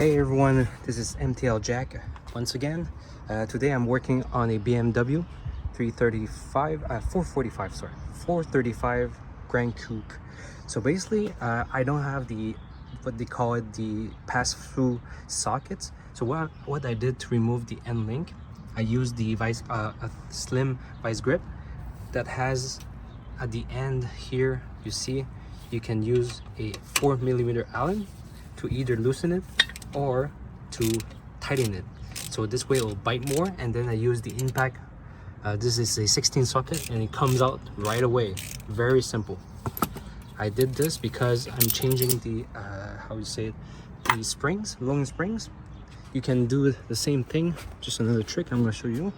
Hey everyone, this is MTL Jack once again. Today I'm working on a BMW 435 Grand Coupe. So basically I don't have the what they call it, the pass-through sockets. So what I did to remove the end link, I used the a slim vice grip that has at the end here, you see you can use a 4mm Allen to either loosen it or to tighten it, so this way it will bite more. And then I use the impact. This is a 16 socket and it comes out right away. Very simple. I did this because I'm changing the how you say it, the springs, long springs. You can do the same thing, just another trick I'm going to show you.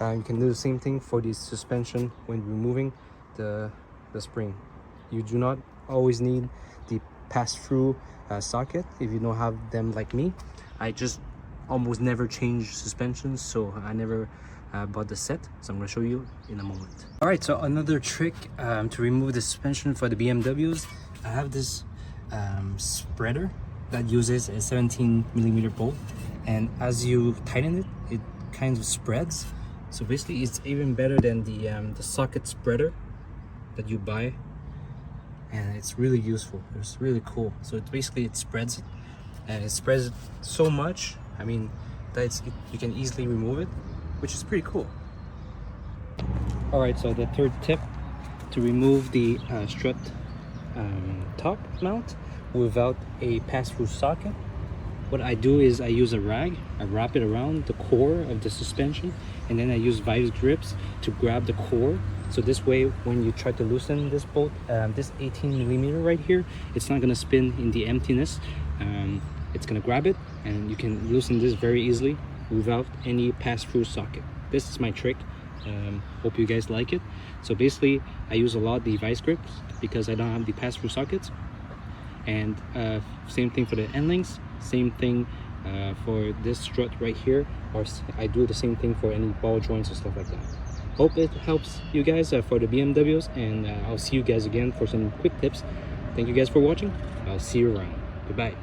You can do the same thing for the suspension when removing the spring. You do not always need the pass-through socket if you don't have them like me. I just almost never change suspensions, so I never bought the set, so I'm going to show you in a moment. Alright, so another trick to remove the suspension for the BMWs, I have this spreader that uses a 17mm bolt, and as you tighten it, it kind of spreads. So basically it's even better than the socket spreader that you buy, and it's really useful. It's really cool. So it spreads it, and it spreads it so much, I mean, that you can easily remove it, which is pretty cool. Alright, so the third tip to remove the strut top mount without a pass-through socket, what I do is I use a rag, I wrap it around the core of the suspension, and then I use vice grips to grab the core. So this way, when you try to loosen this bolt, this 18mm right here, it's not gonna spin in the emptiness. It's gonna grab it, and you can loosen this very easily without any pass-through socket. This is my trick. Hope you guys like it. So basically, I use a lot the vice grips because I don't have the pass-through sockets. And same thing for the end links, same thing for this strut right here, or I do the same thing for any ball joints and stuff like that. Hope it helps you guys for the BMWs, and I'll see you guys again for some quick tips. Thank you guys for watching. I'll see you around. Goodbye.